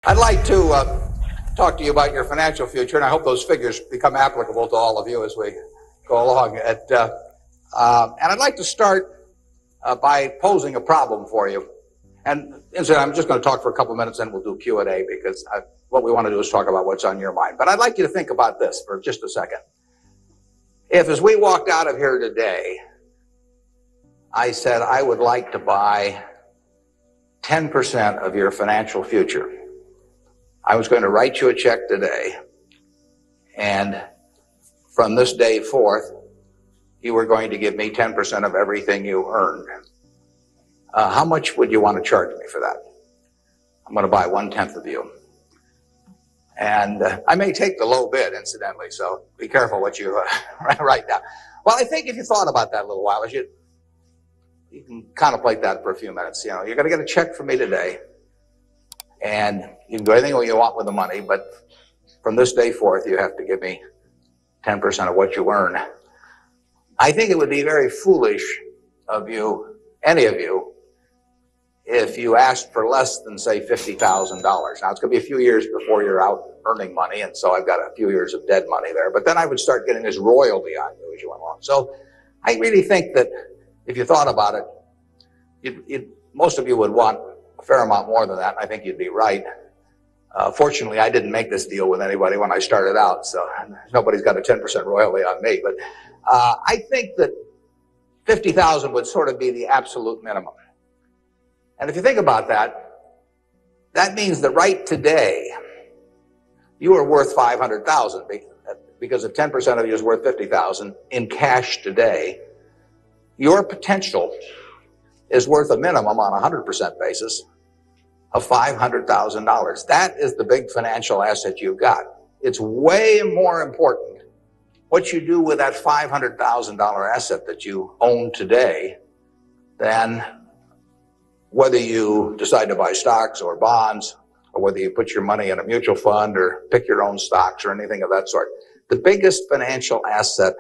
I'd like to talk to you about your financial future, and I hope those figures become applicable to all of you as we go along. And I'd like to start by posing a problem for you. And incidentally, I'm just going to talk for a couple minutes, and we'll do Q&A, because what we want to do is talk about what's on your mind. But I'd like you to think about this for just a second. If, as we walked out of here today, I said I would like to buy 10% of your financial future, I was going to write you a check today, and from this day forth, you were going to give me 10% of everything you earned. How much would you want to charge me for that? I'm going to buy 1/10 of you. And I may take the low bid, incidentally, so be careful what you write down. Well, I think if you thought about that a little while, you can contemplate that for a few minutes. You know, you're going to get a check from me today, and you can do anything you want with the money, but from this day forth, you have to give me 10% of what you earn. I think it would be very foolish of you, any of you, if you asked for less than, say, $50,000. Now, it's going to be a few years before you're out earning money, and so I've got a few years of dead money there. But then I would start getting this royalty on you as you went along. So I really think that if you thought about it, most of you would want a fair amount more than that. I think you'd be right. Fortunately, I didn't make this deal with anybody when I started out, so nobody's got a 10% royalty on me. But I think that $50,000 would sort of be the absolute minimum. And if you think about that, that means that right today, you are worth $500,000, because if 10% of you is worth $50,000 in cash today, your potential is worth a minimum on a 100% basis of $500,000. That is the big financial asset you've got. It's way more important what you do with that $500,000 asset that you own today than whether you decide to buy stocks or bonds, or whether you put your money in a mutual fund or pick your own stocks or anything of that sort. The biggest financial asset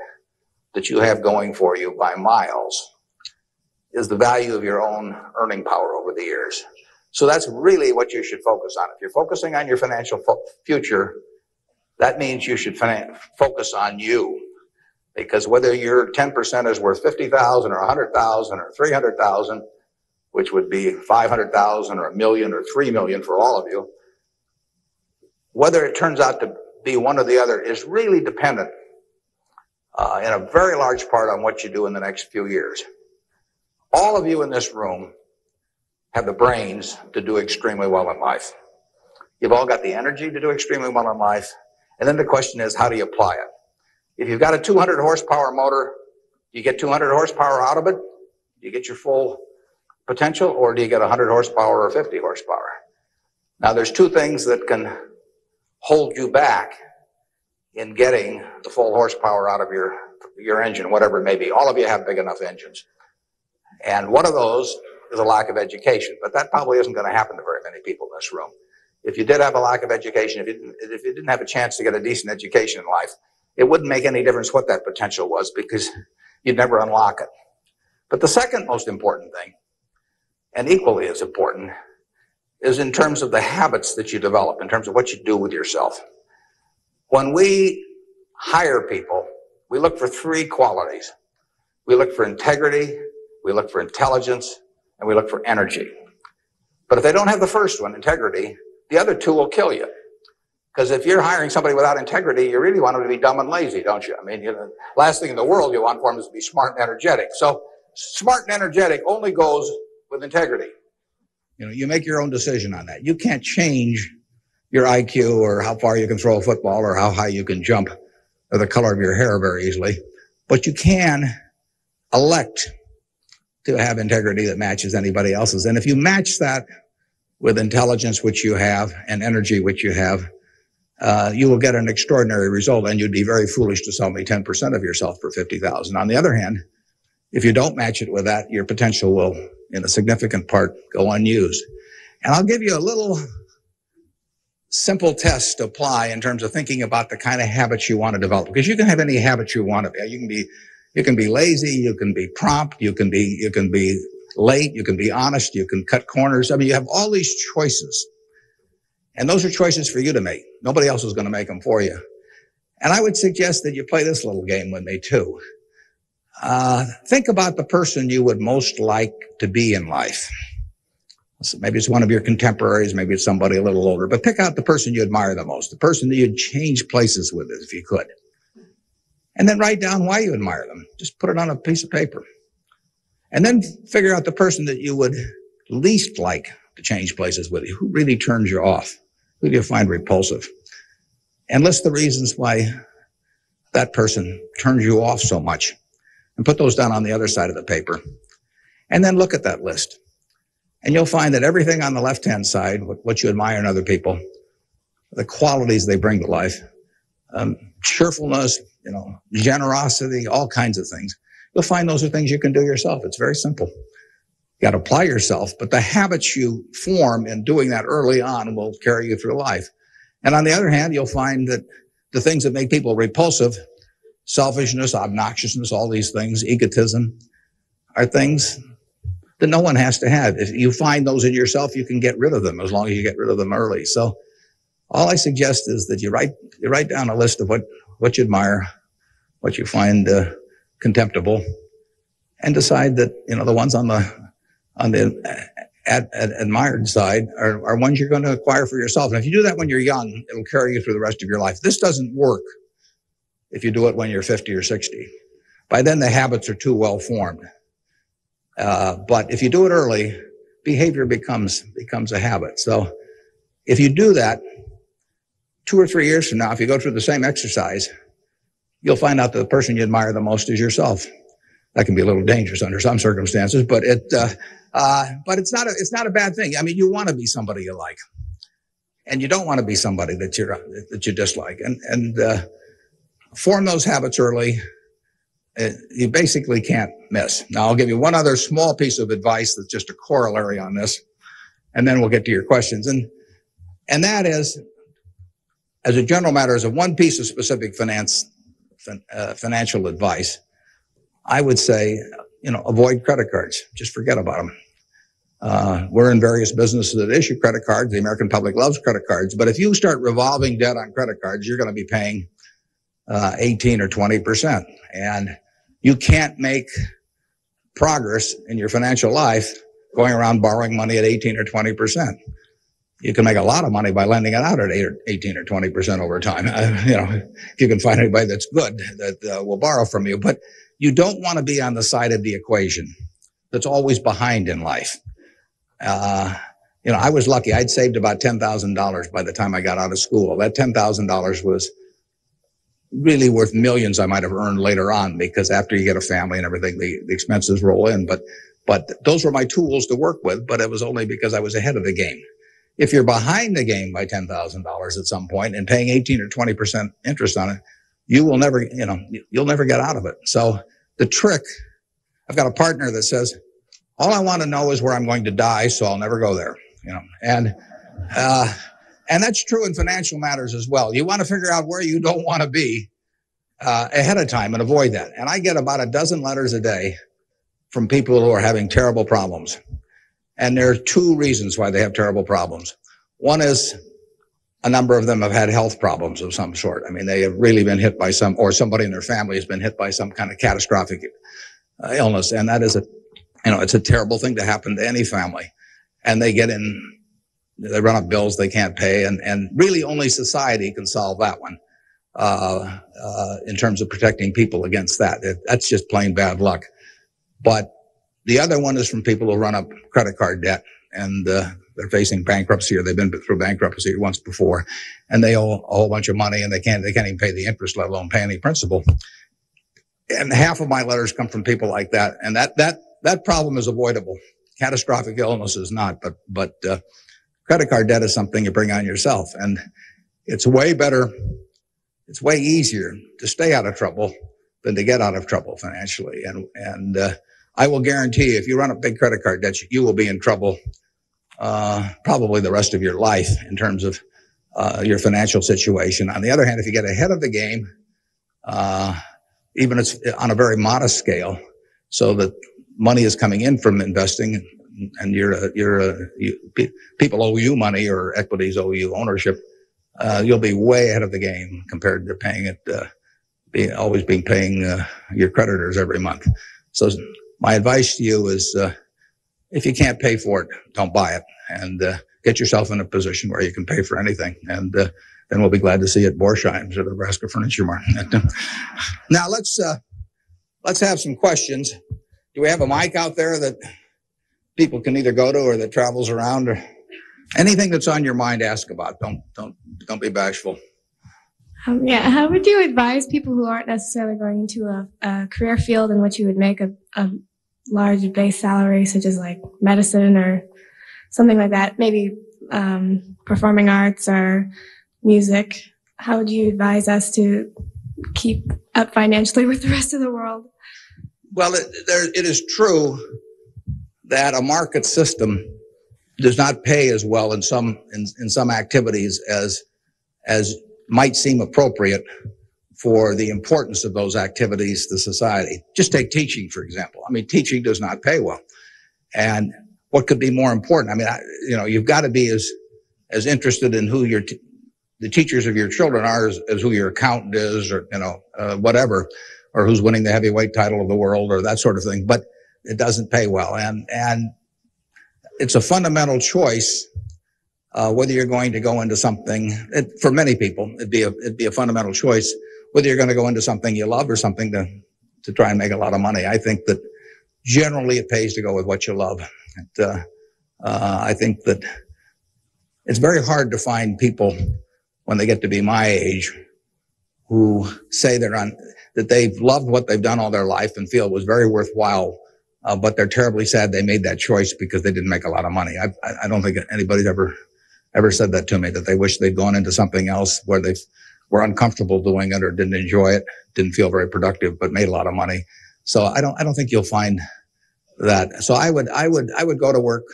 that you have going for you by miles is the value of your own earning power over the years. So that's really what you should focus on. If you're focusing on your financial future, that means you should focus on you. Because whether your 10% is worth $50,000 or $100,000 or $300,000, which would be $500,000 or $1 million or $3 million for all of you, whether it turns out to be one or the other is really dependent in a very large part on what you do in the next few years. All of you in this room have the brains to do extremely well in life. You've all got the energy to do extremely well in life. And then the question is, how do you apply it? If you've got a 200 horsepower motor, do you get 200 horsepower out of it? Do you get your full potential, or do you get 100 horsepower or 50 horsepower? Now, there's two things that can hold you back in getting the full horsepower out of your engine, whatever it may be. All of you have big enough engines. And one of those is a lack of education, but that probably isn't going to happen to very many people in this room. If you did have a lack of education, if you didn't have a chance to get a decent education in life, it wouldn't make any difference what that potential was, because you'd never unlock it. But the second most important thing, and equally as important, is in terms of the habits that you develop, in terms of what you do with yourself. When we hire people, we look for three qualities. We look for integrity, we look for intelligence, and we look for energy. But if they don't have the first one, integrity, the other two will kill you. Because if you're hiring somebody without integrity, you really want them to be dumb and lazy, don't you? I mean, last thing in the world you want for them is to be smart and energetic. So smart and energetic only goes with integrity. You know, you make your own decision on that. You can't change your IQ or how far you can throw a football or how high you can jump or the color of your hair very easily. But you can elect to have integrity that matches anybody else's. And if you match that with intelligence, which you have, and energy, which you have, you will get an extraordinary result, and you'd be very foolish to sell me 10% of yourself for $50,000. On the other hand, if you don't match it with that, your potential will, in a significant part, go unused. And I'll give you a little simple test to apply in terms of thinking about the kind of habits you want to develop, because you can have any habits you want to be. You can be lazy, you can be prompt, you can be late, you can be honest, you can cut corners. I mean, you have all these choices. And those are choices for you to make. Nobody else is going to make them for you. And I would suggest that you play this little game with me too. Think about the person you would most like to be in life. So maybe it's one of your contemporaries, maybe it's somebody a little older, but pick out the person you admire the most, the person that you'd change places with if you could. And then write down why you admire them. Just put it on a piece of paper. And then figure out the person that you would least like to change places with you. Who really turns you off? Who do you find repulsive? And list the reasons why that person turns you off so much. And put those down on the other side of the paper. And then look at that list. And you'll find that everything on the left-hand side, what you admire in other people, the qualities they bring to life, cheerfulness, generosity, all kinds of things. You'll find those are things you can do yourself. It's very simple. You got to apply yourself, but the habits you form in doing that early on will carry you through life. And on the other hand, you'll find that the things that make people repulsive, selfishness, obnoxiousness, all these things, egotism, are things that no one has to have. If you find those in yourself, you can get rid of them as long as you get rid of them early. So all I suggest is that you write down a list of what you admire, what you find contemptible, and decide that the ones on the admired side are ones you're going to acquire for yourself. And if you do that when you're young, it'll carry you through the rest of your life. This doesn't work if you do it when you're 50 or 60. By then, the habits are too well formed. But if you do it early, behavior becomes a habit. So if you do that 2 or 3 years from now, if you go through the same exercise, you'll find out that the person you admire the most is yourself. That can be a little dangerous under some circumstances, but it's not a bad thing. I mean, you want to be somebody you like, and you don't want to be somebody that you dislike. And form those habits early. You basically can't miss. Now, I'll give you one other small piece of advice that's just a corollary on this, and then we'll get to your questions. And that is, as a general matter, as a one piece of specific financial advice, I would say, avoid credit cards. Just forget about them. We're in various businesses that issue credit cards. The American public loves credit cards. But if you start revolving debt on credit cards, you're going to be paying 18 or 20%. And you can't make progress in your financial life going around borrowing money at 18 or 20%. You can make a lot of money by lending it out at 18 or 20% over time. If you can find anybody that's good that will borrow from you. But you don't want to be on the side of the equation that's always behind in life. I was lucky. I'd saved about $10,000 by the time I got out of school. That $10,000 was really worth millions I might have earned later on, because after you get a family and everything, the expenses roll in. But those were my tools to work with, but it was only because I was ahead of the game. If you're behind the game by $10,000 at some point and paying 18 or 20% interest on it, you'll never get out of it. So the trick, I've got a partner that says, all I want to know is where I'm going to die, so I'll never go there. And that's true in financial matters as well. You want to figure out where you don't want to be ahead of time and avoid that. And I get about a dozen letters a day from people who are having terrible problems. And there are two reasons why they have terrible problems. One is a number of them have had health problems of some sort. I mean, they have really been hit by or somebody in their family has been hit by some kind of catastrophic illness. And that is it's a terrible thing to happen to any family. And they run up bills they can't pay. And really only society can solve that one, in terms of protecting people against that. That's just plain bad luck. But the other one is from people who run up credit card debt, and they're facing bankruptcy, or they've been through bankruptcy once before, and they owe a whole bunch of money, and they can't even pay the interest, let alone pay any principal. And half of my letters come from people like that, and that problem is avoidable. Catastrophic illness is not, but credit card debt is something you bring on yourself, and it's way better. It's way easier to stay out of trouble than to get out of trouble financially, and I will guarantee you, if you run up big credit card debt, you will be in trouble probably the rest of your life in terms of your financial situation. On the other hand, if you get ahead of the game, even it's on a very modest scale, so that money is coming in from investing, and people owe you money or equities owe you ownership, you'll be way ahead of the game compared to paying it, paying your creditors every month. So my advice to you is, if you can't pay for it, don't buy it, and get yourself in a position where you can pay for anything. And then we'll be glad to see you at Borsheim's or the Nebraska Furniture Market. Now let's have some questions. Do we have a mic out there that people can either go to or that travels around, or anything that's on your mind? Ask about. Don't be bashful. How would you advise people who aren't necessarily going into a career field in which you would make a large base salary, such as like medicine or something like that, maybe performing arts or music? How would you advise us to keep up financially with the rest of the world? Well, it is true that a market system does not pay as well in some activities as might seem appropriate for the importance of those activities to society. Just take teaching, for example. I mean, teaching does not pay well. And what could be more important? I mean, you've got to be as interested in who the teachers of your children are as who your accountant is, or, whatever, or who's winning the heavyweight title of the world, or that sort of thing. But it doesn't pay well. And it's a fundamental choice, whether you're going to go into something. For many people, it'd be a fundamental choice whether you're going to go into something you love or something to try and make a lot of money. I think that generally it pays to go with what you love. I think that it's very hard to find people when they get to be my age who say that they've loved what they've done all their life and feel it was very worthwhile, but they're terribly sad they made that choice because they didn't make a lot of money. I don't think anybody's ever said that to me, that they wish they'd gone into something else where they were uncomfortable doing it or didn't enjoy it, didn't feel very productive, but made a lot of money. So I don't think you'll find that. So I would go to work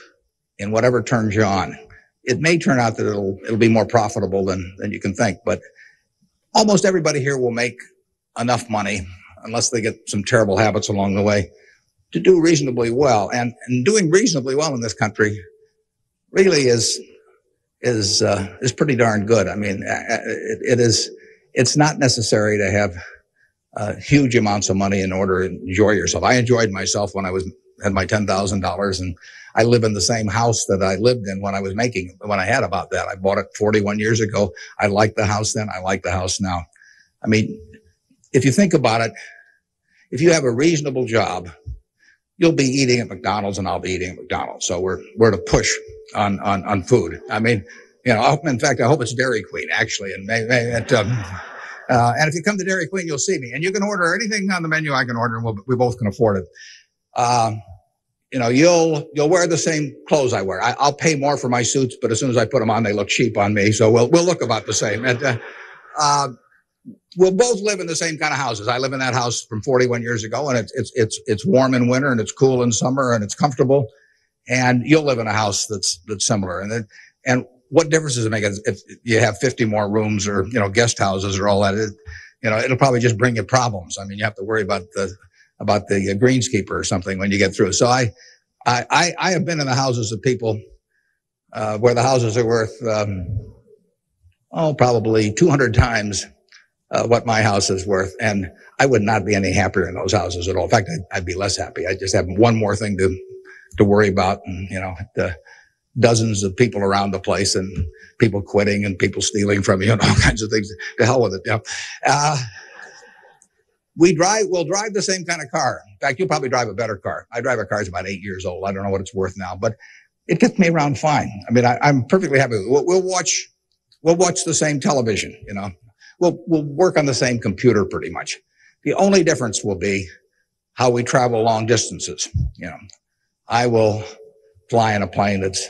in whatever turns you on. It may turn out that it'll be more profitable than you can think, but almost everybody here will make enough money, unless they get some terrible habits along the way, to do reasonably well. And doing reasonably well in this country really is pretty darn good. I mean, it's not necessary to have huge amounts of money in order to enjoy yourself. I enjoyed myself when I had my $10,000, and I live in the same house that I lived in when I had about that. I bought it 41 years ago. I liked the house then. I like the house now. I mean, if you think about it, if you have a reasonable job, you'll be eating at McDonald's and I'll be eating at McDonald's. So we're to push on food. I mean, in fact, I hope it's Dairy Queen actually. And and if you come to Dairy Queen, you'll see me, and you can order anything on the menu I can order, and we both can afford it. You'll wear the same clothes I wear. I'll pay more for my suits, but as soon as I put them on, they look cheap on me. So we'll look about the same. And, we'll both live in the same kind of houses. I live in that house from 41 years ago, and it's warm in winter and it's cool in summer and it's comfortable. And you'll live in a house that's similar. And what difference does it make if you have 50 more rooms or, guest houses or all that? It'll probably just bring you problems. I mean, you have to worry about the greenskeeper or something when you get through. So I have been in the houses of people, where the houses are worth, probably 200 times what my house is worth. And I would not be any happier in those houses at all. In fact, I'd be less happy. I just have one more thing to worry about. And, the dozens of people around the place and people quitting and people stealing from you and all kinds of things. To hell with it. We'll drive the same kind of car. In fact, you'll probably drive a better car. I drive a car that's about 8 years old. I don't know what it's worth now, but it gets me around fine. I mean, I'm perfectly happy. We'll watch the same television, We'll work on the same computer pretty much. The only difference will be how we travel long distances. I will fly in a plane that's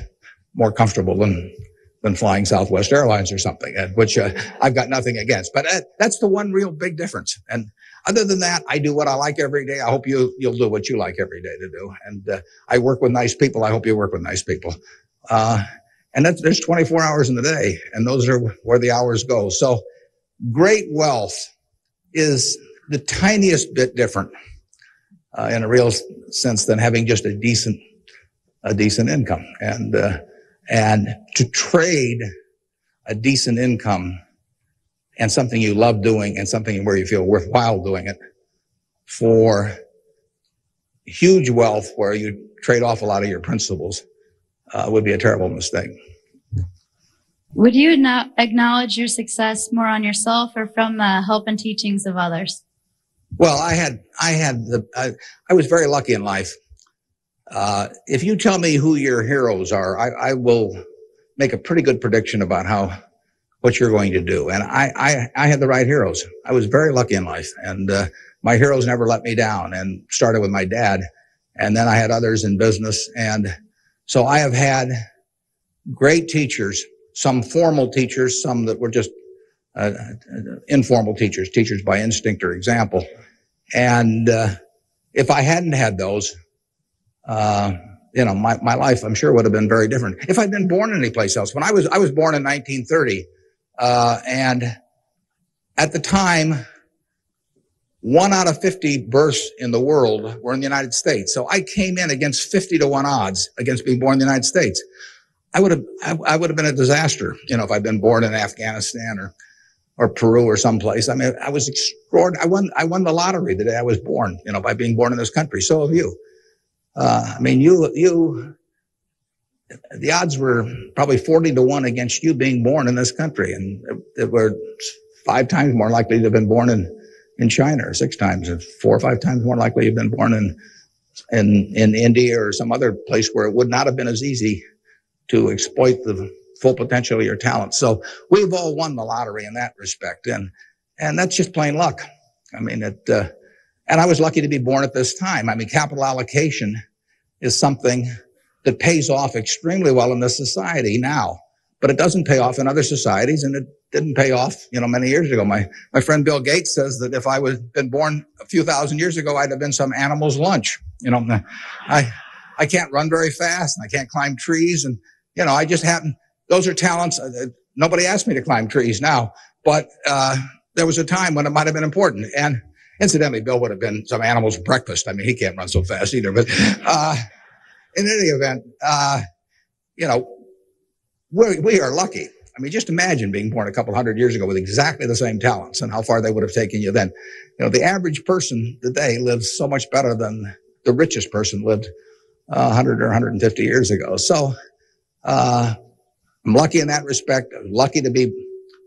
more comfortable than flying Southwest Airlines or something, which I've got nothing against. But that's the one real big difference. And other than that, I do what I like every day. I hope you'll do what you like every day to do. And I work with nice people. I hope you work with nice people. And there's 24 hours in the day, and those are where the hours go. So great wealth is the tiniest bit different in a real sense than having just a decent a decent income. And to trade a decent income and something you love doing and something where you feel worthwhile doing it for huge wealth where you trade off a lot of your principles would be a terrible mistake. Would you now acknowledge your success more on yourself or from the help and teachings of others? Well, I was very lucky in life. If you tell me who your heroes are, I will make a pretty good prediction about what you're going to do. And I had the right heroes. I was very lucky in life, and my heroes never let me down. And started with my dad, and then I had others in business, and so I have had great teachers. Some formal teachers, some that were just informal teachers by instinct or example. And if I hadn't had those, my life, I'm sure, would have been very different. If I'd been born anyplace else. When I was born in 1930, and at the time, 1 out of 50 births in the world were in the United States. So I came in against 50 to 1 odds against being born in the United States. I would have been a disaster, if I'd been born in Afghanistan or Peru or someplace. I mean, I was extraordinary. I won the lottery the day I was born, by being born in this country. So have you. The odds were probably 40 to 1 against you being born in this country. And it were 5 times more likely to have been born in China, or 6 times, or 4 or 5 times more likely to have been born in India or some other place where it would not have been as easy to exploit the full potential of your talent. So we've all won the lottery in that respect. And that's just plain luck. And I was lucky to be born at this time. Capital allocation is something that pays off extremely well in this society now, but it doesn't pay off in other societies, and it didn't pay off, many years ago. My friend Bill Gates says that if I been born a few thousand years ago, I'd have been some animal's lunch. I can't run very fast, and I can't climb trees, and I just happen. Those are talents. Nobody asked me to climb trees now, but there was a time when it might have been important. And incidentally, Bill would have been some animal's breakfast. He can't run so fast either. But in any event, we are lucky. Just imagine being born a couple hundred years ago with exactly the same talents and how far they would have taken you then. The average person today lives so much better than the richest person lived 100 or 150 years ago. So I'm lucky in that respect. I was lucky to be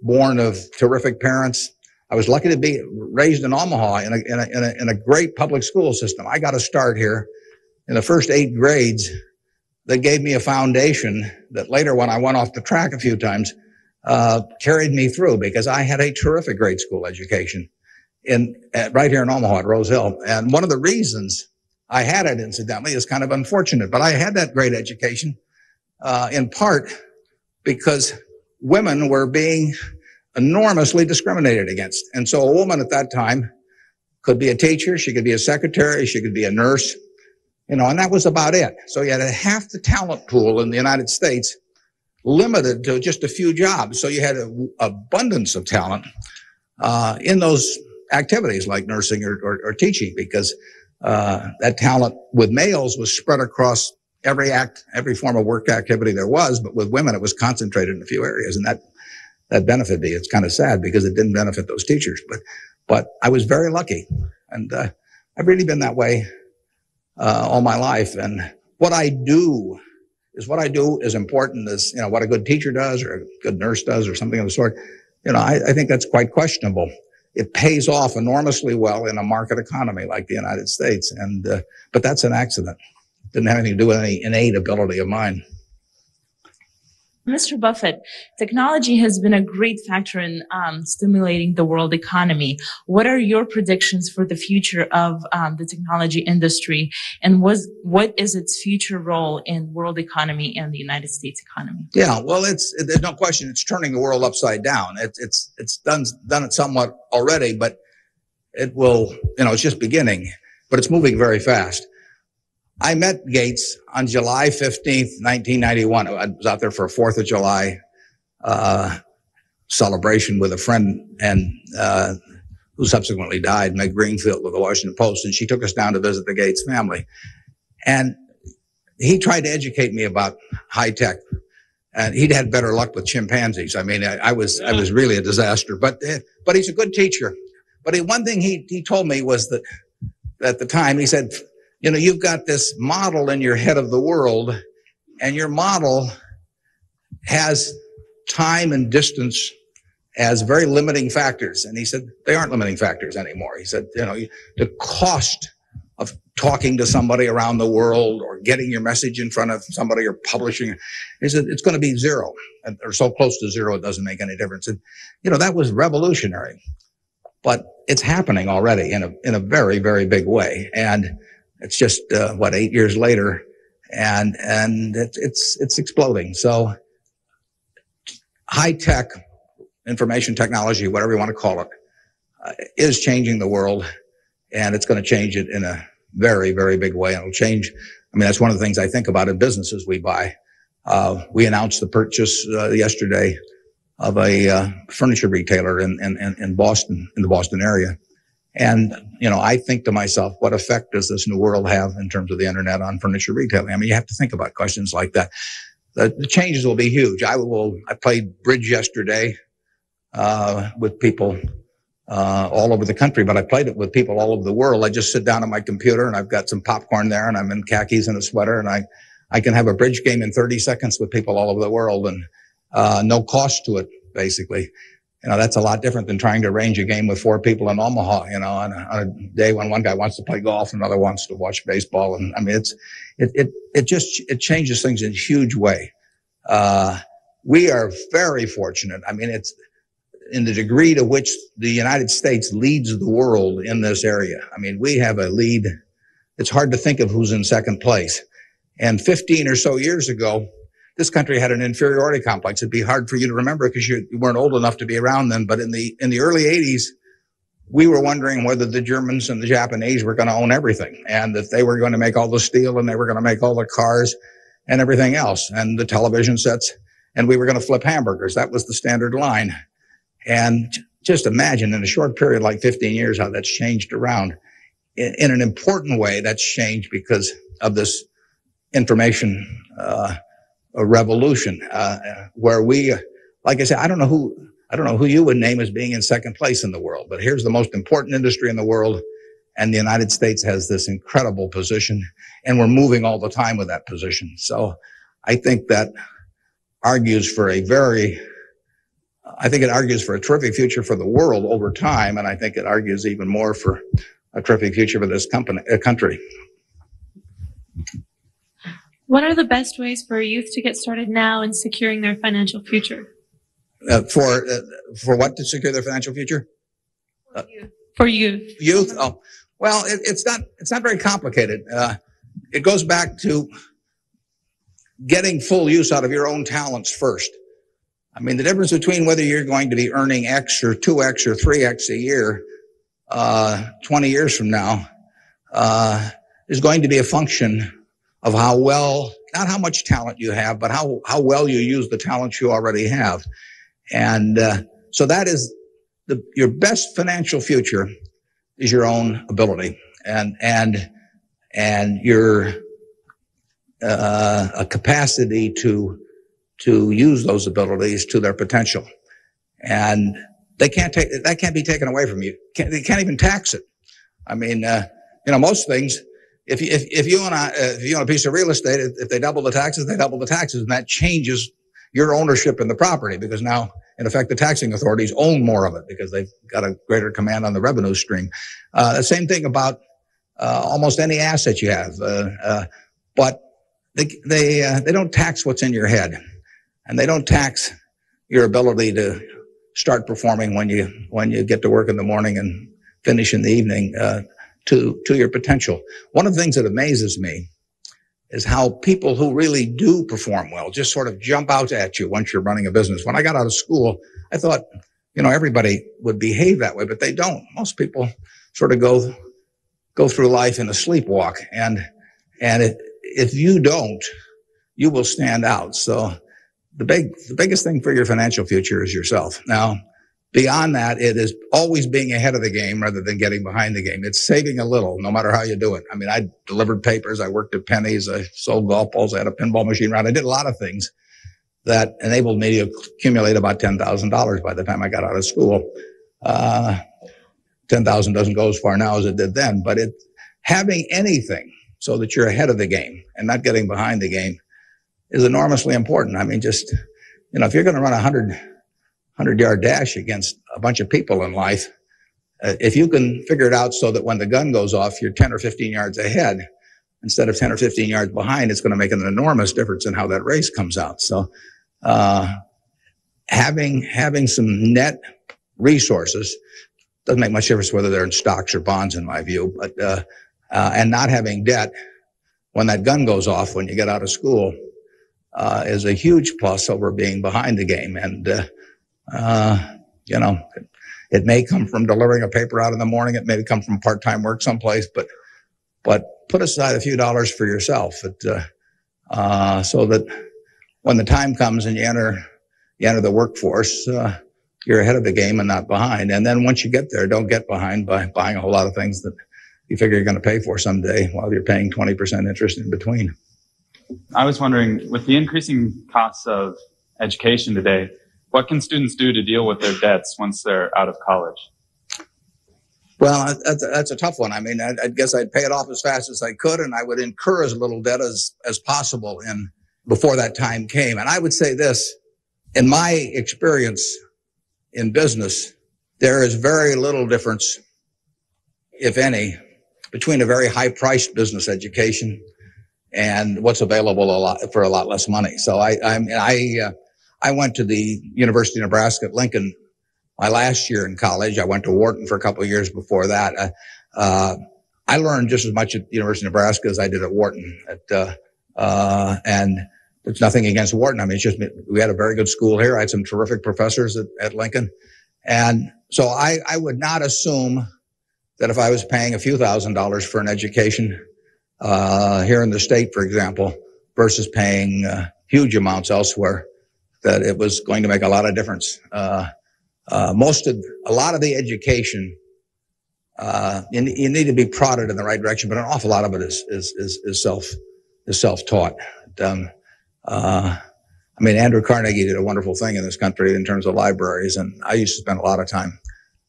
born of terrific parents. I was lucky to be raised in Omaha in a great public school system. I got a start here in the first 8 grades that gave me a foundation that later, when I went off the track a few times, carried me through, because I had a terrific grade school education right here in Omaha at Rose Hill. And one of the reasons I had it, incidentally, is kind of unfortunate, but I had that great education in part because women were being enormously discriminated against. And so a woman at that time could be a teacher, she could be a secretary, she could be a nurse, and that was about it. So you had half the talent pool in the United States limited to just a few jobs. So you had an abundance of talent in those activities like nursing or teaching, because that talent with males was spread across every form of work activity there was, but with women it was concentrated in a few areas, and that benefited me. It's kind of sad because it didn't benefit those teachers, but I was very lucky, and I've really been that way all my life. And what I do is important as what a good teacher does or a good nurse does or something of the sort. I think that's quite questionable. It pays off enormously well in a market economy like the United States, but that's an accident. It didn't have anything to do with any innate ability of mine. Mr. Buffett, technology has been a great factor in stimulating the world economy. What are your predictions for the future of the technology industry, and what is its future role in world economy and the United States economy? Yeah, well, there's no question it's turning the world upside down. It's done it somewhat already, but it will, it's just beginning, but it's moving very fast. I met Gates on July 15th, 1991. I was out there for a 4th of July celebration with a friend and who subsequently died, Meg Greenfield, with the Washington Post, and she took us down to visit the Gates family. And he tried to educate me about high tech, and he'd had better luck with chimpanzees. I mean, I was really a disaster, but he's a good teacher. But one thing he told me was that at the time, he said, you know, you've got this model in your head of the world, and your model has time and distance as very limiting factors. And he said, they aren't limiting factors anymore. He said, you know, the cost of talking to somebody around the world or getting your message in front of somebody or publishing, he said, it's going to be zero, or so close to zero it doesn't make any difference. And, you know, that was revolutionary, but it's happening already in a very, very big way. And it's just, 8 years later, and it's exploding. So high tech, information technology, whatever you want to call it, is changing the world, and it's going to change it in a very, very big way. It'll change. I mean, that's one of the things I think about in businesses we buy. We announced the purchase yesterday of a furniture retailer in Boston, in the Boston area. And, you know, I think to myself, what effect does this new world have in terms of the internet on furniture retailing? I mean, you have to think about questions like that. The changes will be huge. I played bridge yesterday with people all over the country, but I played it with people all over the world. I just sit down on my computer and I've got some popcorn there and I'm in khakis and a sweater, and I can have a bridge game in 30 seconds with people all over the world, and no cost to it, basically. You know, that's a lot different than trying to arrange a game with 4 people in Omaha, you know, on a day when one guy wants to play golf, another wants to watch baseball. And I mean, it changes things in a huge way. We are very fortunate. I mean, it's in the degree to which the United States leads the world in this area. I mean, we have a lead. It's hard to think of who's in second place. And 15 or so years ago, this country had an inferiority complex. It'd be hard for you to remember because you weren't old enough to be around then. But in the early 80s, we were wondering whether the Germans and the Japanese were going to own everything, and that they were going to make all the steel and they were going to make all the cars and everything else, and the television sets, and we were going to flip hamburgers. That was the standard line. And just imagine in a short period like 15 years how that's changed around. In an important way, that's changed because of this information a revolution, where we, like I said, I don't know who you would name as being in second place in the world, but here's the most important industry in the world, and the United States has this incredible position, and we're moving all the time with that position. So I think that argues for a terrific future for the world over time, and I think it argues even more for a terrific future for this country. What are the best ways for youth to get started now in securing their financial future? For what to secure their financial future? For youth. Youth? Oh, well, it's not very complicated. It goes back to getting full use out of your own talents first. I mean, the difference between whether you're going to be earning X or 2X or 3X a year 20 years from now is going to be a function of how well, not how much talent you have, but how well you use the talents you already have. And so that is your best financial future is your own ability and your a capacity to use those abilities to their potential. And that can't be taken away from you. They can't even tax it. I mean, most things, if you own a piece of real estate, if they double the taxes, they double the taxes, and that changes your ownership in the property, because now, in effect, the taxing authorities own more of it because they've got a greater command on the revenue stream. The same thing about almost any asset you have, but they don't tax what's in your head, and they don't tax your ability to start performing when you get to work in the morning and finish in the evening. To your potential. One of the things that amazes me is how people who really do perform well just sort of jump out at you once you're running a business. When I got out of school, I thought, everybody would behave that way, but they don't. Most people sort of go through life in a sleepwalk, and if you don't, you will stand out. So the biggest thing for your financial future is yourself. Now, beyond that, it is always being ahead of the game rather than getting behind the game. It's saving a little, no matter how you do it. I mean, I delivered papers, I worked at Penny's, I sold golf balls, I had a pinball machine around. I did a lot of things that enabled me to accumulate about $10,000 by the time I got out of school. 10,000 doesn't go as far now as it did then, but having anything so that you're ahead of the game and not getting behind the game is enormously important. I mean, just, if you're going to run a 100-yard dash against a bunch of people in life, if you can figure it out so that when the gun goes off, you're 10 or 15 yards ahead instead of 10 or 15 yards behind, it's going to make an enormous difference in how that race comes out. So, having some net resources doesn't make much difference whether they're in stocks or bonds, in my view, but, and not having debt when that gun goes off when you get out of school, is a huge plus over being behind the game. And, it may come from delivering a paper out in the morning. It may come from part-time work someplace, but put aside a few dollars for yourself, so that when the time comes and you enter the workforce, you're ahead of the game and not behind. And then once you get there, don't get behind by buying a whole lot of things that you figure you're going to pay for someday while you're paying 20% interest in between. I was wondering, with the increasing costs of education today, what can students do to deal with their debts once they're out of college? Well, that's a tough one. I mean, I guess I'd pay it off as fast as I could, and I would incur as little debt as possible before that time came. And I would say this, in my experience in business, there is very little difference, if any, between a very high-priced business education and what's available for a lot less money. So I went to the University of Nebraska at Lincoln my last year in college. I went to Wharton for a couple of years before that. I learned just as much at the University of Nebraska as I did at Wharton. And there's nothing against Wharton. I mean, it's just we had a very good school here. I had some terrific professors at Lincoln. And so I would not assume that if I was paying a few $1,000s for an education here in the state, for example, versus paying huge amounts elsewhere, that it was going to make a lot of difference. A lot of the education, you need to be prodded in the right direction, but an awful lot of it is self-taught. I mean, Andrew Carnegie did a wonderful thing in this country in terms of libraries, and I used to spend a lot of time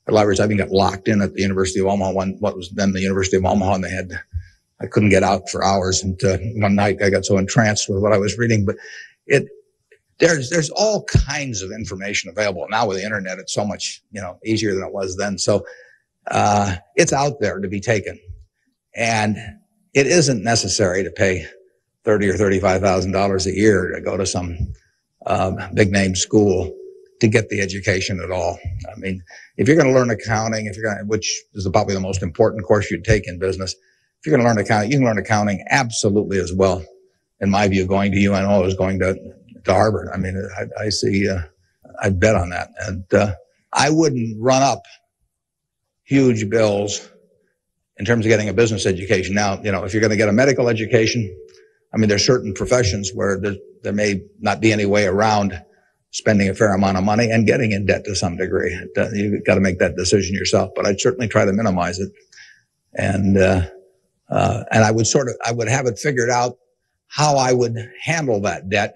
at libraries. I even got locked in at the University of Omaha, what was then the University of Omaha, and I couldn't get out for hours. And one night I got so entranced with what I was reading, but there's all kinds of information available now with the internet. It's so much, easier than it was then. So, it's out there to be taken, and it isn't necessary to pay $30,000 or $35,000 a year to go to some, big name school to get the education at all. I mean, if you're going to learn accounting, which is probably the most important course you'd take in business, if you're going to learn accounting, you can learn accounting absolutely as well, in my view, going to UNO as going to Harvard. I mean, I see, I'd bet on that. And, I wouldn't run up huge bills in terms of getting a business education. Now, if you're going to get a medical education, I mean, there's certain professions where there may not be any way around spending a fair amount of money and getting in debt to some degree. You've got to make that decision yourself, but I'd certainly try to minimize it. And I would have it figured out how I would handle that debt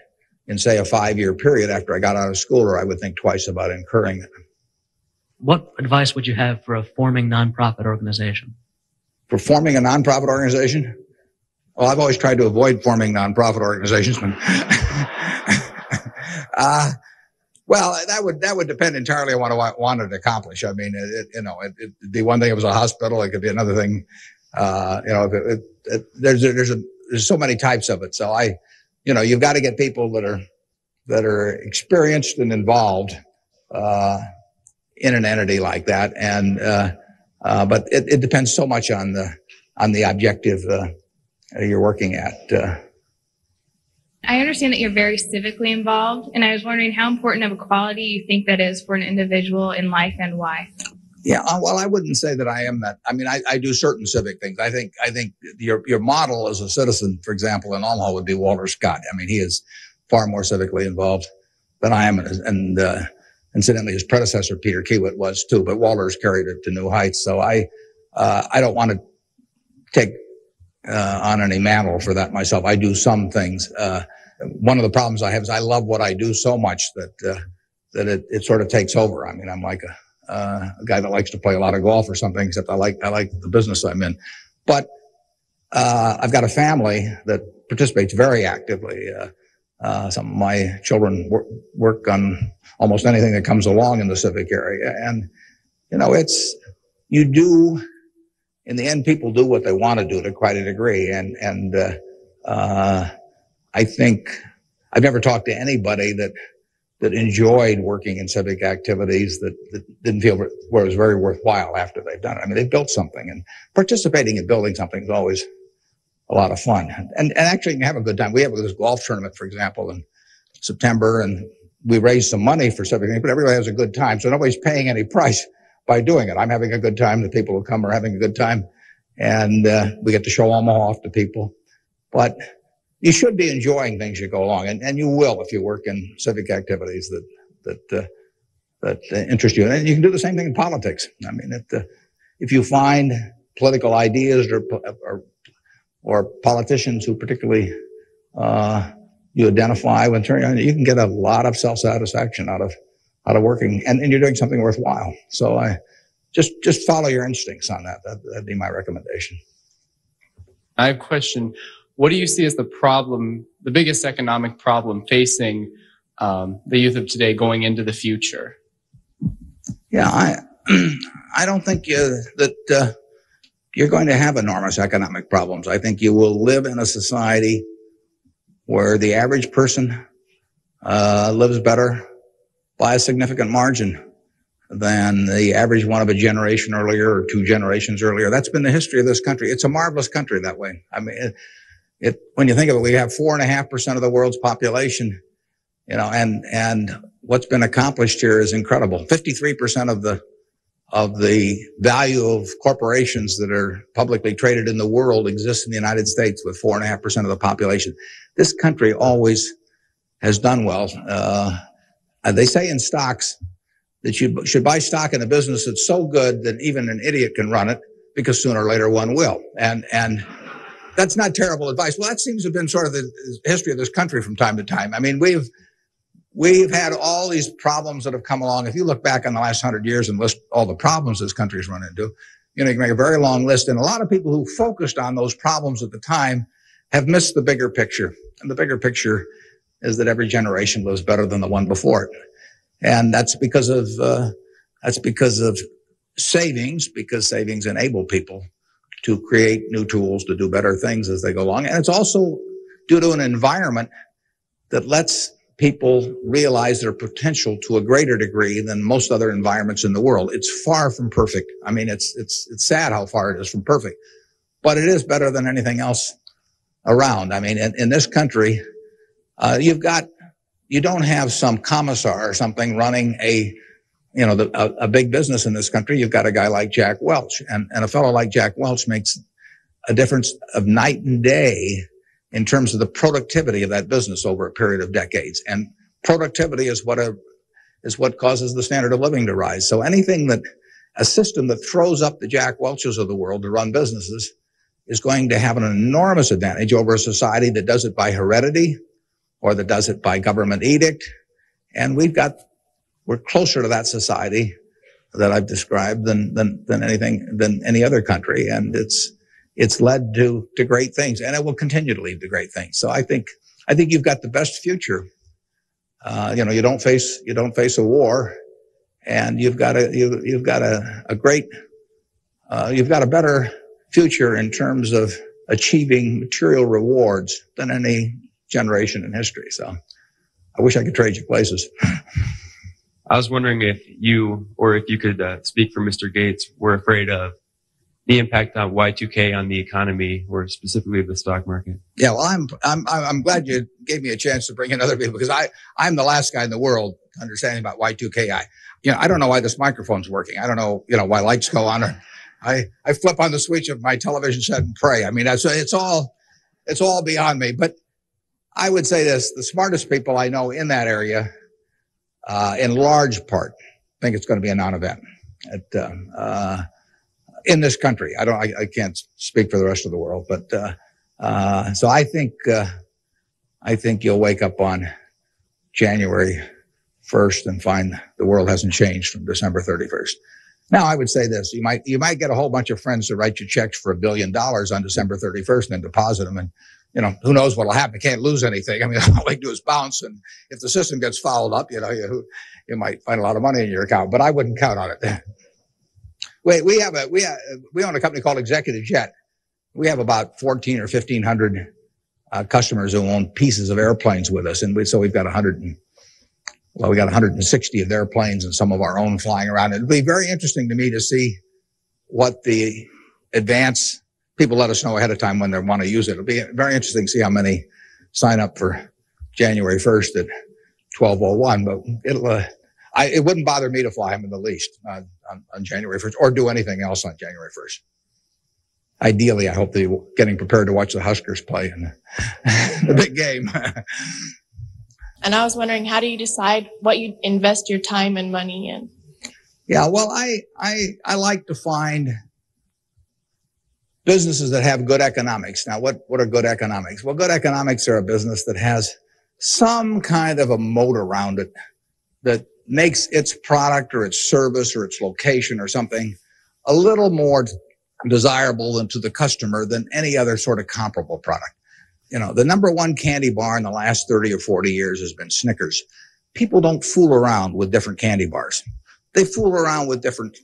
in, say, a 5-year period after I got out of school, or I would think twice about incurring it. What advice would you have for a forming nonprofit organization? For forming a nonprofit organization? Well, I've always tried to avoid forming nonprofit organizations. Well, that would depend entirely on what I wanted to accomplish. I mean, it'd be one thing if it was a hospital. It could be another thing. There's so many types of it. So you've got to get people that are experienced and involved, in an entity like that. And, but it depends so much on the objective, you're working at. I understand that you're very civically involved, and I was wondering how important of a quality you think that is for an individual in life and why. Yeah, well, I wouldn't say that I am that. I mean, I do certain civic things. I think your model as a citizen, for example, in Omaha would be Walter Scott. I mean, he is far more civically involved than I am, and Incidentally, his predecessor, Peter Kiewit, was too, but Waller's carried it to new heights. So I don't want to take on any mantle for that myself. I do some things. One of the problems I have is I love what I do so much that it sort of takes over. I mean, I'm like a guy that likes to play a lot of golf or something, except I like the business I'm in. But I've got a family that participates very actively. Some of my children work on almost anything that comes along in the civic area. And, in the end, people do what they want to do to quite a degree. And I think I've never talked to anybody that enjoyed working in civic activities that didn't feel where it was very worthwhile after they've done it. I mean, they've built something, and participating in building something is always a lot of fun. And actually, you can have a good time. We have this golf tournament, for example, in September, and we raise some money for civic things, but everybody has a good time. So nobody's paying any price by doing it. I'm having a good time. The people who come are having a good time. And we get to show Omaha off to people. But you should be enjoying things you go along. And you will if you work in civic activities that interest you. And you can do the same thing in politics. I mean, if you find political ideas or politicians who particularly you identify with, you can get a lot of self-satisfaction out of working, and you're doing something worthwhile. So I just follow your instincts on that. That'd be my recommendation. I have a question. What do you see as the biggest economic problem facing the youth of today going into the future? Yeah, I don't think that you're going to have enormous economic problems. I think you will live in a society where the average person lives better by a significant margin than the average one of a generation earlier or two generations earlier. That's been the history of this country. It's a marvelous country that way. I mean, when you think of it, we have 4.5% of the world's population, and what's been accomplished here is incredible. 53% of the value of corporations that are publicly traded in the world exists in the United States with 4.5% of the population. This country always has done well. They say in stocks that you should buy stock in a business that's so good that even an idiot can run it, because sooner or later one will. And that's not terrible advice. Well, that seems to have been sort of the history of this country from time to time. I mean, we've had all these problems that have come along. If you look back on the last 100 years and list all the problems this country's run into, you can make a very long list. And a lot of people who focused on those problems at the time have missed the bigger picture. And the bigger picture is that every generation lives better than the one before it. And that's because of savings, because savings enable people to create new tools to do better things as they go along. And it's also due to an environment that lets people realize their potential to a greater degree than most other environments in the world. It's far from perfect. I mean, it's sad how far it is from perfect, but it is better than anything else around. I mean, in this country, you don't have some commissar or something running a big business in this country. You've got a guy like Jack Welch, and a fellow like Jack Welch makes a difference of night and day in terms of the productivity of that business over a period of decades. And productivity is what causes the standard of living to rise. So a system that throws up the Jack Welches of the world to run businesses is going to have an enormous advantage over a society that does it by heredity or that does it by government edict. And we're closer to that society that I've described than any other country. And it's led to great things, and it will continue to lead to great things. So I think you've got the best future. You don't face a war, and you've got a better future in terms of achieving material rewards than any generation in history. So I wish I could trade you places. I was wondering if you could speak for Mr. Gates, were afraid of the impact on Y2K on the economy, or specifically the stock market. Yeah, well, I'm glad you gave me a chance to bring in other people, because I'm the last guy in the world understanding about Y2K. I don't know why this microphone's working. I don't know, why lights go on. I flip on the switch of my television set and pray. I mean, it's all beyond me. But I would say this: the smartest people I know in that area in large part, think it's going to be a non-event in this country. I can't speak for the rest of the world, but so I think you'll wake up on January 1st and find the world hasn't changed from December 31st. Now, I would say this: you might get a whole bunch of friends to write you checks for $1 billion on December 31st and then deposit them, and who knows what'll happen? You can't lose anything. I mean, all they do is bounce, and if the system gets fouled up, you might find a lot of money in your account. But I wouldn't count on it. We own a company called Executive Jet. We have about 1,400 or 1,500 customers who own pieces of airplanes with us, and we've got 160 of their planes and some of our own flying around. It'll be very interesting to me to see what the advance people let us know ahead of time when they want to use it. It'll be very interesting to see how many sign up for January 1st at 12:01. But it wouldn't bother me to fly them in the least on January 1st or do anything else on January 1st. Ideally, I hope they're getting prepared to watch the Huskers play in the big game. And I was wondering, how do you decide what you invest your time and money in? Yeah, well, I like to find businesses that have good economics. Now, what are good economics? Well, good economics are a business that has some kind of a moat around it that makes its product or its service or its location or something a little more desirable to the customer than any other sort of comparable product. The number one candy bar in the last 30 or 40 years has been Snickers. People don't fool around with different candy bars. They fool around with different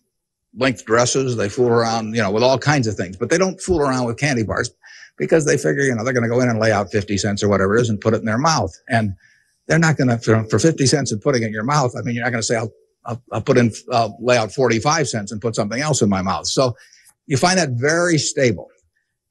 length dresses. They fool around, with all kinds of things, but they don't fool around with candy bars because they figure, they're going to go in and lay out 50 cents or whatever it is and put it in their mouth. And they're not going to, for 50 cents and putting it in your mouth, I mean, you're not going to say, I'll lay out 45 cents and put something else in my mouth. So you find that very stable.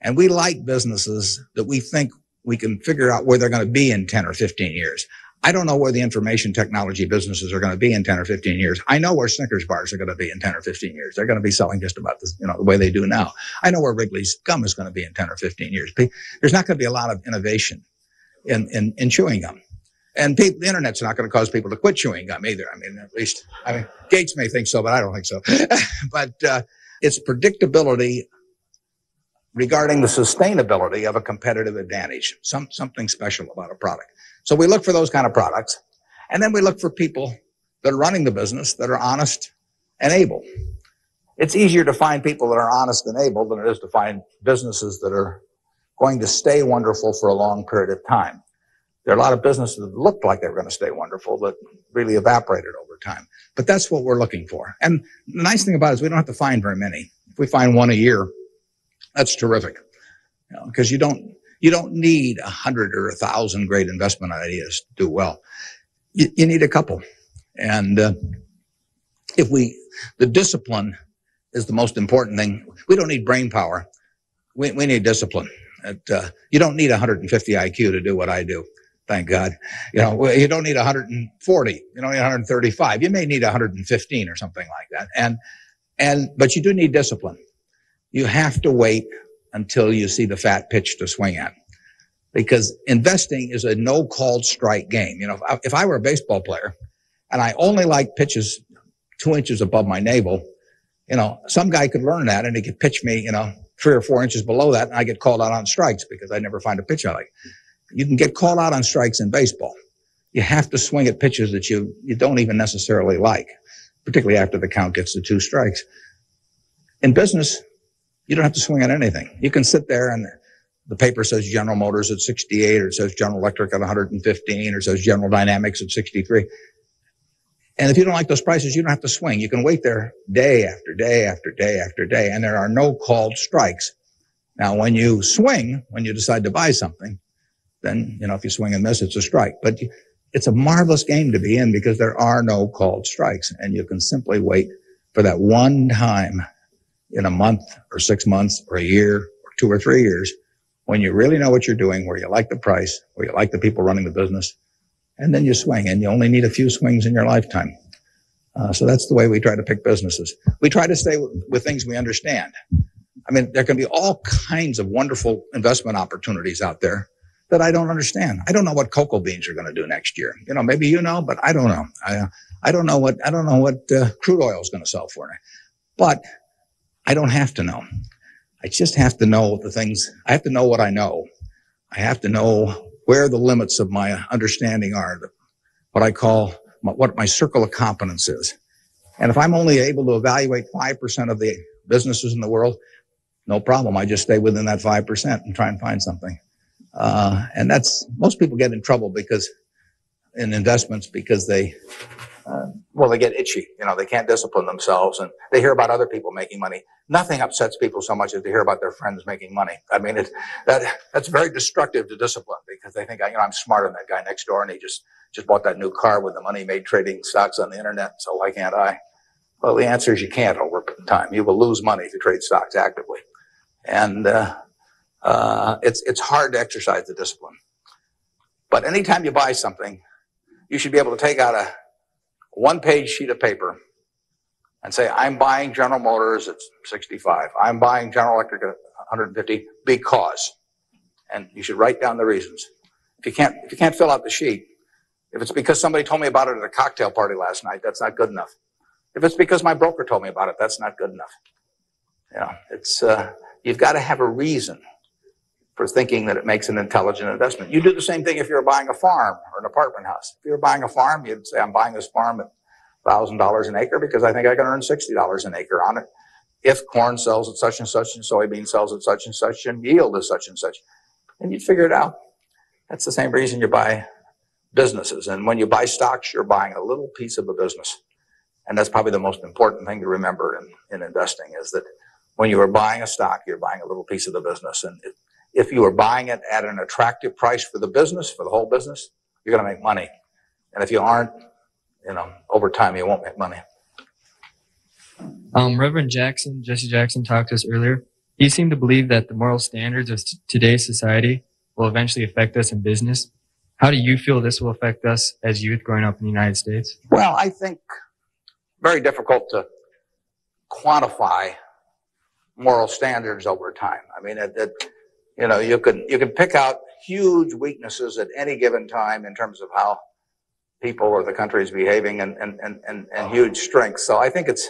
And we like businesses that we think we can figure out where they're going to be in 10 or 15 years. I don't know where the information technology businesses are going to be in 10 or 15 years. I know where Snickers bars are going to be in 10 or 15 years. They're going to be selling just about the way they do now. I know where Wrigley's gum is going to be in 10 or 15 years. There's not going to be a lot of innovation in chewing gum. And the internet's not going to cause people to quit chewing gum either. Gates may think so, but I don't think so. But it's predictability regarding the sustainability of a competitive advantage, something special about a product. So we look for those kind of products, and then we look for people that are running the business that are honest and able. It's easier to find people that are honest and able than it is to find businesses that are going to stay wonderful for a long period of time. There are a lot of businesses that looked like they were going to stay wonderful that really evaporated over time. But that's what we're looking for. And the nice thing about it is we don't have to find very many. If we find one a year, that's terrific. Because you don't need 100 or 1,000 great investment ideas to do well. You need a couple. And the discipline is the most important thing. We don't need brain power. We need discipline. You don't need 150 IQ to do what I do. Thank God. You don't need 140. You don't need 135. You may need 115 or something like that. But you do need discipline. You have to wait until you see the fat pitch to swing at. Because investing is a no-called strike game. If I were a baseball player and I only like pitches 2 inches above my navel, some guy could learn that and he could pitch me, 3 or 4 inches below that, and I get called out on strikes because I never find a pitch I like. You can get called out on strikes in baseball. You have to swing at pitches that you don't even necessarily like, particularly after the count gets to 2 strikes. In business, you don't have to swing at anything. You can sit there and the paper says General Motors at 68, or it says General Electric at 115, or it says General Dynamics at 63. And if you don't like those prices, you don't have to swing. You can wait there day after day after day after day, and there are no called strikes. Now, when you swing, when you decide to buy something, then, if you swing and miss, it's a strike. But it's a marvelous game to be in because there are no called strikes, and you can simply wait for that one time in a month or 6 months or a year or 2 or 3 years when you really know what you're doing, where you like the price, where you like the people running the business, and then you swing, and you only need a few swings in your lifetime. So that's the way we try to pick businesses. We try to stay with things we understand. There can be all kinds of wonderful investment opportunities out there that I don't understand. I don't know what cocoa beans are going to do next year. You know, maybe you know, but I don't know. I don't know what crude oil is going to sell for. But I don't have to know. I just have to know the things. I have to know what I know. I have to know where the limits of my understanding are, what I call what my circle of competence is. And if I'm only able to evaluate 5% of the businesses in the world, no problem. I just stay within that 5% and try and find something. And most people get in trouble in investments because they get itchy. You know, they can't discipline themselves, and they hear about other people making money. Nothing upsets people so much as to hear about their friends making money. I mean, that's very destructive to discipline, because they think, I'm smarter than that guy next door, and he just bought that new car with the money he made trading stocks on the internet, so why can't I? Well, the answer is you can't over time. You will lose money if you trade stocks actively. And it's hard to exercise the discipline. But anytime you buy something, you should be able to take out a one-page sheet of paper and say, I'm buying General Motors at 65. I'm buying General Electric at 150 because. And you should write down the reasons. If you can't fill out the sheet, if it's because somebody told me about it at a cocktail party last night, that's not good enough. If it's because my broker told me about it, that's not good enough. You know, you've got to have a reason for thinking that it makes an intelligent investment. You do the same thing if you're buying a farm or an apartment house. If you're buying a farm, you'd say, I'm buying this farm at $1,000 an acre because I think I can earn $60 an acre on it. If corn sells at such and such, and soybean sells at such and such, and yield is such and such. And you'd figure it out. That's the same reason you buy businesses. And when you buy stocks, you're buying a little piece of a business. And that's probably the most important thing to remember in investing, is that when you are buying a stock, you're buying a little piece of the business. And if you are buying it at an attractive price for the business, for the whole business, you're going to make money. And if you aren't, over time, you won't make money. Reverend Jesse Jackson, talked to us earlier. He seemed to believe that the moral standards of today's society will eventually affect us in business. How do you feel this will affect us as youth growing up in the United States? Well, I think very difficult to quantify moral standards over time. I mean, you can pick out huge weaknesses at any given time in terms of how people or the country is behaving, and huge strengths. So I think it's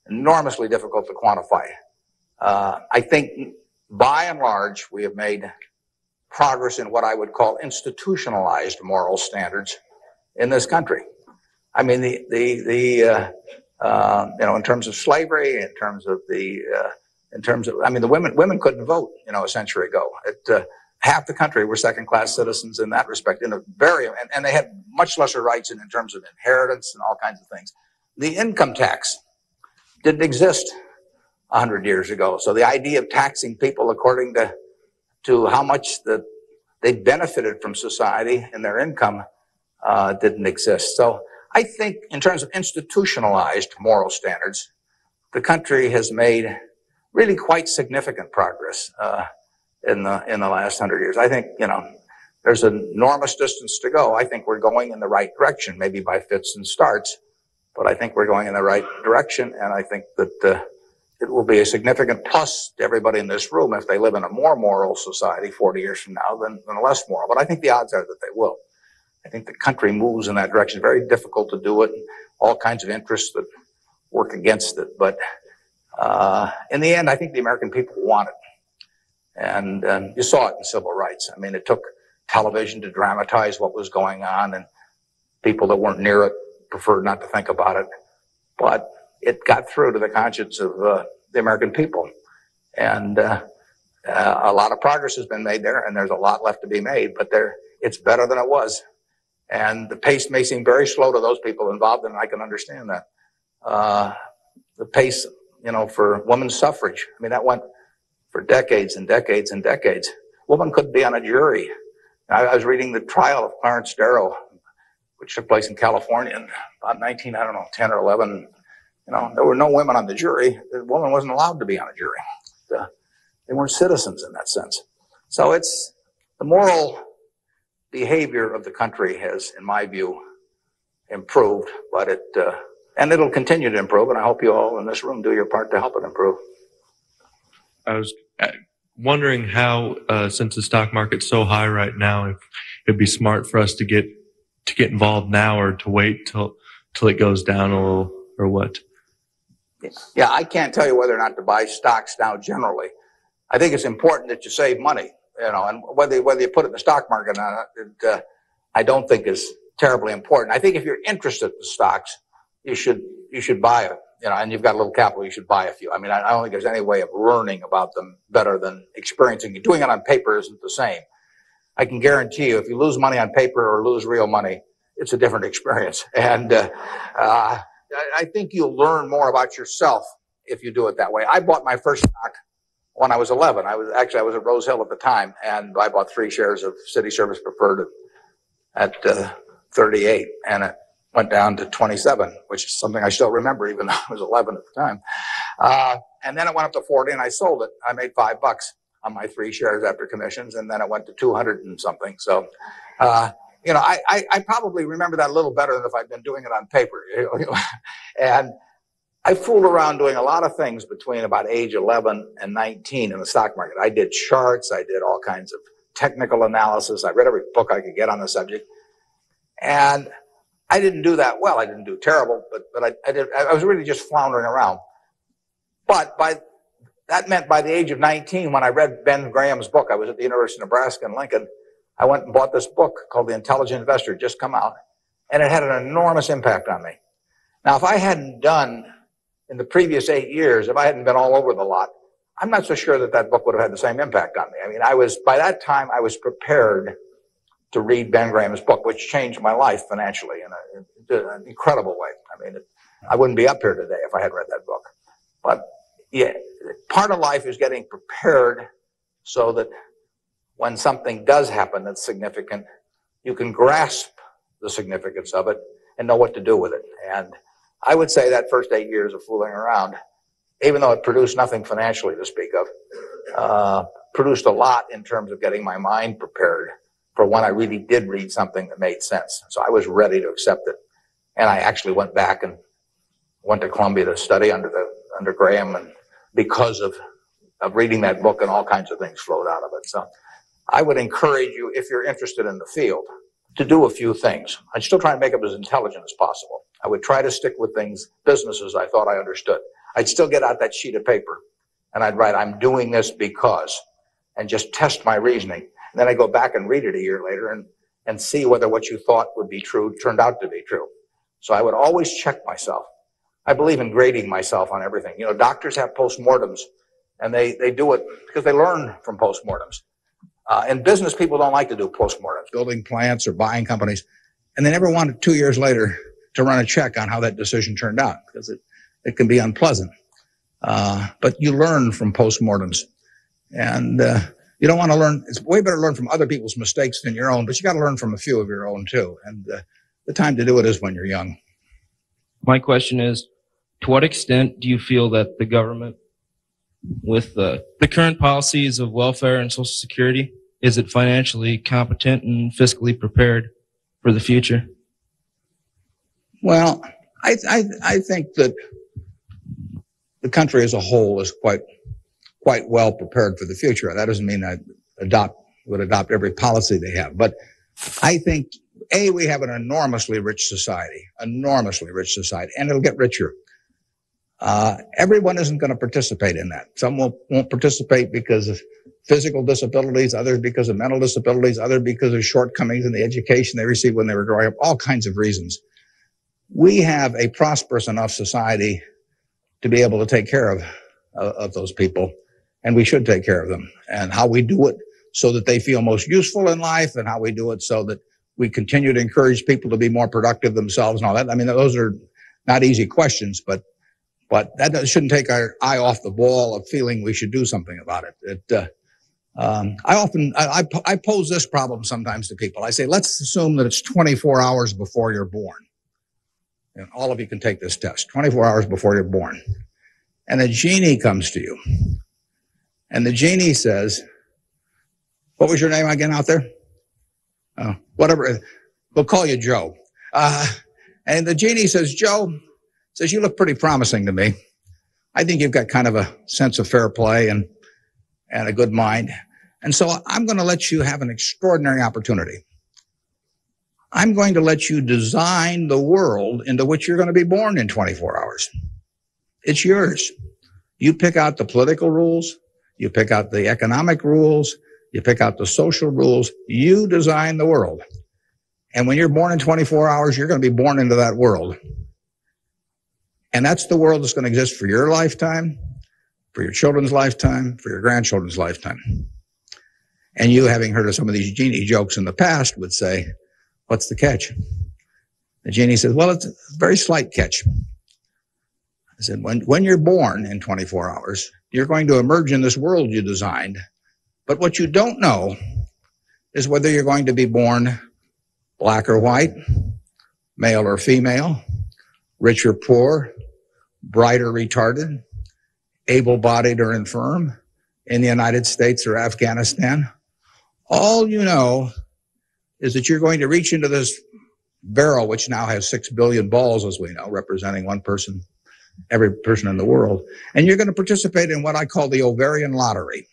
enormously difficult to quantify. I think by and large we have made progress in what I would call institutionalized moral standards in this country. I mean, in terms of slavery, in terms of the women couldn't vote, a century ago. Half the country were second-class citizens in that respect, and they had much lesser rights in terms of inheritance and all kinds of things. The income tax didn't exist 100 years ago. So the idea of taxing people according to how much they benefited from society and their income didn't exist. So I think in terms of institutionalized moral standards, the country has made really quite significant progress in the last 100 years. I think, there's an enormous distance to go. I think we're going in the right direction, maybe by fits and starts, but I think we're going in the right direction, and I think that it will be a significant plus to everybody in this room if they live in a more moral society 40 years from now than a less moral. But I think the odds are that they will. I think the country moves in that direction. It's very difficult to do it, and all kinds of interests that work against it. But in the end, I think the American people want it. And you saw it in civil rights. I mean, it took television to dramatize what was going on, and people that weren't near it preferred not to think about it. But it got through to the conscience of the American people. And a lot of progress has been made there, and there's a lot left to be made, but it's better than it was. And the pace may seem very slow to those people involved, and I can understand that. The pace, for women's suffrage, I mean, that went for decades and decades and decades. Women couldn't be on a jury. I was reading the trial of Clarence Darrow, which took place in California in about 10 or 11. There were no women on the jury. The woman wasn't allowed to be on a jury. They weren't citizens in that sense. So it's the moral behavior of the country has, in my view, improved, but and it'll continue to improve, and I hope you all in this room do your part to help it improve. wondering how, since the stock market's so high right now, if it'd be smart for us to get involved now or to wait till it goes down a little, or what? Yeah, I can't tell you whether or not to buy stocks now generally. I think it's important that you save money, and whether you put it in the stock market or not, I don't think is terribly important. I think if you're interested in stocks, you should buy it, and you've got a little capital, you should buy a few. I mean, I don't think there's any way of learning about them better than experiencing it. Doing it on paper isn't the same. I can guarantee you, if you lose money on paper or lose real money, it's a different experience. And I think you'll learn more about yourself if you do it that way. I bought my first stock when I was 11. I was at Rose Hill at the time, and I bought 3 shares of City Service Preferred at 38, and it went down to 27, which is something I still remember, even though I was 11 at the time. And then it went up to 40, and I sold it. I made $5 on my 3 shares after commissions, and then it went to 200 and something. So, I probably remember that a little better than if I'd been doing it on paper. And I fooled around doing a lot of things between about age 11 and 19 in the stock market. I did charts. I did all kinds of technical analysis. I read every book I could get on the subject. And I didn't do that well. I didn't do terrible, but I was really just floundering around. But that meant by the age of 19, when I read Ben Graham's book, I was at the University of Nebraska in Lincoln, I went and bought this book called The Intelligent Investor, just come out, and it had an enormous impact on me. Now, if I hadn't done in the previous 8 years, if I hadn't been all over the lot, I'm not so sure that book would have had the same impact on me. I mean, by that time, I was prepared to read Ben Graham's book, which changed my life financially in an incredible way. I mean, I wouldn't be up here today if I had read that book. But yeah, part of life is getting prepared so that when something does happen that's significant, you can grasp the significance of it and know what to do with it. And I would say that first 8 years of fooling around, even though it produced nothing financially to speak of, produced a lot in terms of getting my mind prepared for when I really did read something that made sense. So I was ready to accept it. And I actually went back and went to Columbia to study under Graham, and because of reading that book, and all kinds of things flowed out of it. So I would encourage you, if you're interested in the field, to do a few things. I'd still try and make it as intelligent as possible. I would try to stick with businesses I thought I understood. I'd still get out that sheet of paper and I'd write, I'm doing this because, and just test my reasoning. And then I go back and read it a year later and see whether what you thought would be true turned out to be true. So I would always check myself. I believe in grading myself on everything. Doctors have postmortems, and they do it because they learn from postmortems. In business, people don't like to do postmortems, building plants or buying companies, and they never want it 2 years later to run a check on how that decision turned out, because it can be unpleasant. But you learn from postmortems, and you don't want to learn. It's way better to learn from other people's mistakes than your own, but you got to learn from a few of your own too. And the time to do it is when you're young. My question is, to what extent do you feel that the government, with the current policies of welfare and Social Security, is it financially competent and fiscally prepared for the future? Well, I think that the country as a whole is quite well prepared for the future. That doesn't mean I would adopt every policy they have, but I think we have an enormously rich society, and it'll get richer. Everyone isn't going to participate in that. Some won't participate because of physical disabilities, others because of mental disabilities, others because of shortcomings in the education they received when they were growing up, all kinds of reasons. We have a prosperous enough society to be able to take care of those people, and we should take care of them. And how we do it so that they feel most useful in life, and how we do it so that we continue to encourage people to be more productive themselves and all that. I mean, those are not easy questions, but that shouldn't take our eye off the ball of feeling we should do something about it. I pose this problem sometimes to people. I say, let's assume that it's 24 hours before you're born. And all of you can take this test, 24 hours before you're born. And a genie comes to you. And the genie says, what was your name again out there? Whatever. We'll call you Joe. And the genie says, Joe, you look pretty promising to me. I think you've got kind of a sense of fair play, and and a good mind. And so I'm going to let you have an extraordinary opportunity. I'm going to let you design the world into which you're going to be born in 24 hours. It's yours. You pick out the political rules. You pick out the economic rules. You pick out the social rules. You design the world. And when you're born in 24 hours, you're going to be born into that world. And that's the world that's going to exist for your lifetime, for your children's lifetime, for your grandchildren's lifetime. And you, having heard of some of these genie jokes in the past, would say, what's the catch? The genie says, well, it's a very slight catch. I said, when you're born in 24 hours, you're going to emerge in this world you designed. But what you don't know is whether you're going to be born black or white, male or female, rich or poor, bright or retarded, able-bodied or infirm, in the United States or Afghanistan. All you know is that you're going to reach into this barrel, which now has 6 billion balls, as we know, representing one person, every person in the world. And you're going to participate in what I call the ovarian lottery.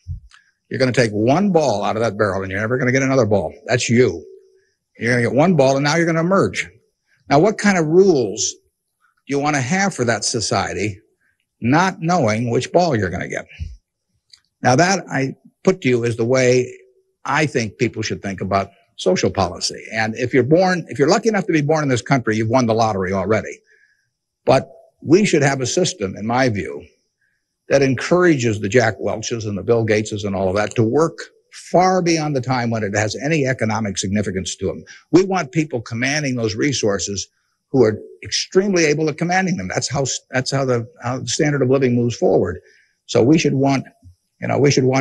You're going to take one ball out of that barrel, and you're never going to get another ball. That's you. You're going to get one ball, and now you're going to emerge. Now, what kind of rules do you want to have for that society, not knowing which ball you're going to get? Now, that I put to you is the way I think people should think about social policy. And if you're lucky enough to be born in this country, you've won the lottery already. But we should have a system, in my view, that encourages the Jack Welches and the Bill Gateses and all of that to work far beyond the time when it has any economic significance to them. We want people commanding those resources who are extremely able at commanding them. That's how the standard of living moves forward. So we should want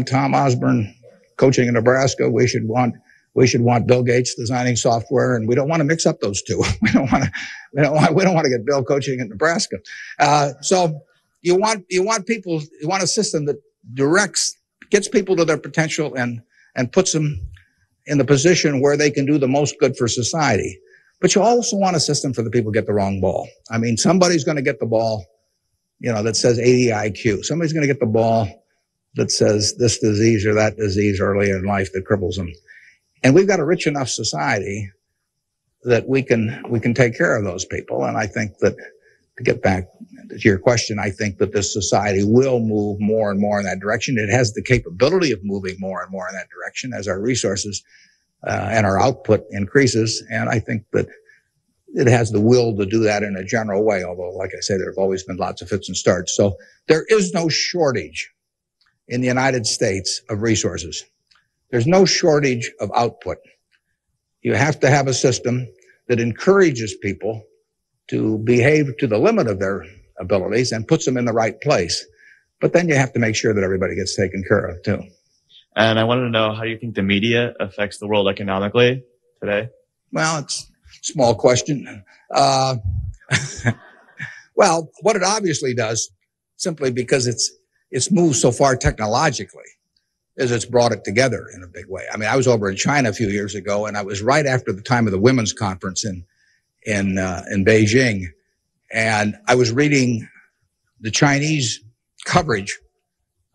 Tom Osborne coaching in Nebraska. We should want Bill Gates designing software, and we don't want to mix up those two. We don't want to get Bill coaching in Nebraska. So you want a system that gets people to their potential and puts them in the position where they can do the most good for society. But you also want a system for the people who get the wrong ball. I mean, somebody's going to get the ball, that says 80 IQ. Somebody's going to get the ball that says this disease or that disease early in life that cripples them. And we've got a rich enough society that we can take care of those people. And I think that, to get back to your question, I think that this society will move more and more in that direction. It has the capability of moving more and more in that direction as our resources and our output increases. And I think that it has the will to do that in a general way, although, like I say, there have always been lots of fits and starts. So there is no shortage in the United States of resources. There's no shortage of output. You have to have a system that encourages people to behave to the limit of their abilities and puts them in the right place. But then you have to make sure that everybody gets taken care of, too. And I wanted to know, how do you think the media affects the world economically today? Well, it's a small question. Well, what it obviously does, simply because it's moved so far technologically, is it's brought it together in a big way. I mean, I was over in China a few years ago, and I was right after the time of the women's conference in Beijing, and I was reading the Chinese coverage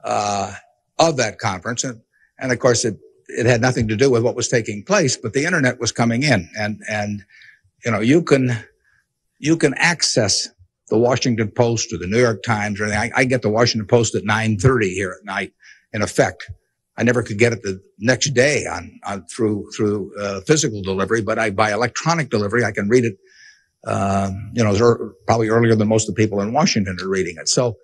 of that conference, and of course it had nothing to do with what was taking place, but the internet was coming in, and you can access the Washington Post or the New York Times or anything. I get the Washington Post at 9:30 here at night. In effect, I never could get it the next day through physical delivery, but by electronic delivery, I can read it, probably earlier than most of the people in Washington are reading it. So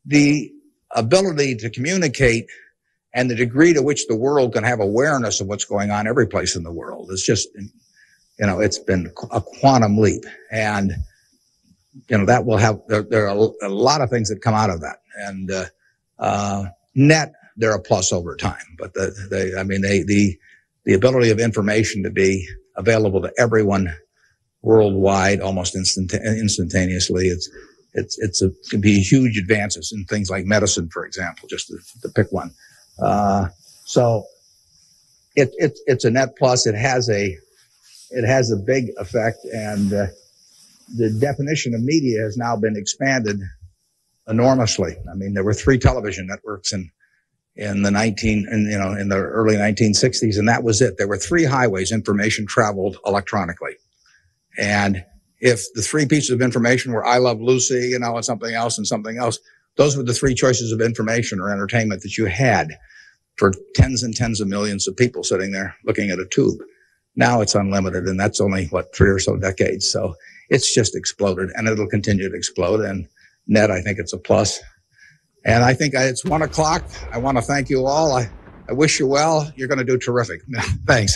the ability to communicate and the degree to which the world can have awareness of what's going on every place in the world is just, it's been a quantum leap. And, that will have, there are a lot of things that come out of that. And, net, they're a plus over time, but the ability of information to be available to everyone worldwide almost instantaneously, it can be huge advances in things like medicine, for example, just to pick one. So it's a net plus. It has a big effect, and the definition of media has now been expanded enormously. I mean, there were 3 television networks in in the early 1960s, and that was it. There were 3 highways information traveled electronically. And if the 3 pieces of information were I Love Lucy, and something else, those were the 3 choices of information or entertainment that you had for tens and tens of millions of people sitting there looking at a tube. Now it's unlimited, and that's only, 3 or so decades. So it's just exploded, and it'll continue to explode. And net, I think it's a plus. And I think it's 1:00. I want to thank you all. I wish you well. You're going to do terrific. Thanks.